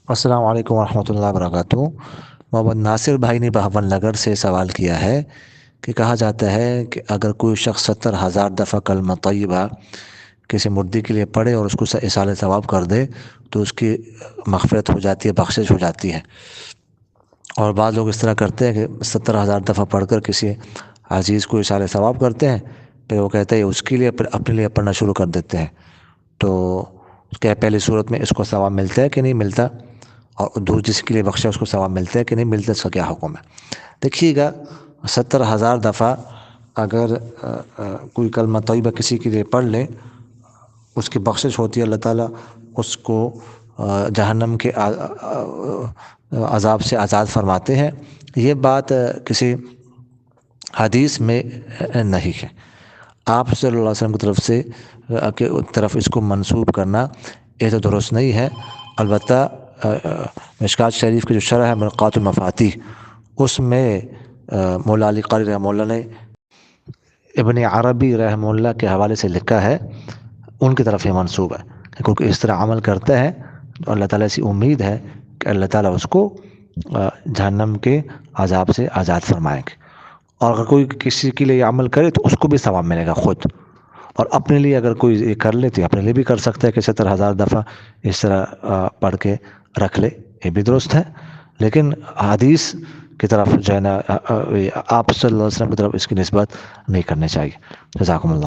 السلام علیکم ورحمۃ اللہ وبرکاتہ۔ محمد ناصر بھائی نے بہون نگر سے سوال کیا ہے کہ کہا جاتا ہے کہ اگر کوئی شخص 70,000 دفعہ کلمہ طیبہ کسی مردے کے لیے پڑھے اور اس کو اصالہ ثواب کر دے تو اس کی مغفرت ہو جاتی ہے، بخشش ہو جاتی ہے۔ اور بعض لوگ اس طرح کرتے ہیں کہ 70,000 دفعہ پڑھ کر کسی عزیز کو اصالہ ثواب کرتے ہیں، پھر وہ کہتے ہیں اس کے لیے، پھر اپنے لیے پڑھنا شروع کر دیتے ہیں۔ تو کیا پہلی صورت میں اس کو ثواب ملتا ہے کہ نہیں ملتا، اور جس کے لیے بخشا اس کو ثواب ملتا ہے کہ نہیں ملتا، اس کا کیا حکم ہے؟ دیکھیے گا، 70,000 دفعہ اگر کوئی کلمہ طیبہ کسی کے لیے پڑھ لے، اس کی بخشش ہوتی ہے، اللہ تعالیٰ اس کو جہنم کے عذاب سے آزاد فرماتے ہیں۔ یہ بات کسی حدیث میں نہیں ہے۔ آپ صلی اللہ علیہ وسلم کی طرف اس کو منسوب کرنا یہ تو درست نہیں ہے۔ البتہ مشکوٰۃ شریف کی جو شرح ہے مرقات المفاتیح، اس میں مولا علی قاری رحمہ اللہ نے ابن عربی رحمہ اللہ کے حوالے سے لکھا ہے، ان کی طرف یہ منسوب ہے کہ کیونکہ اس طرح عمل کرتا ہے تو اللہ تعالیٰ سے امید ہے کہ اللہ تعالیٰ اس کو جہنم کے عذاب سے آزاد فرمائیں گے۔ اور اگر کوئی کسی کے لیے یہ عمل کرے تو اس کو بھی ثواب ملے گا خود، اور اپنے لیے اگر کوئی یہ کر لے تو اپنے لیے بھی کر سکتا ہے کہ 70,000 دفعہ اس طرح پڑھ کے رکھ لے، یہ بھی درست ہے۔ لیکن حدیث کی طرف جو ہے نا، آپ صلی اللہ علیہ وسلم کی طرف اس کی نسبت نہیں کرنی چاہیے۔ جزاکم اللہ۔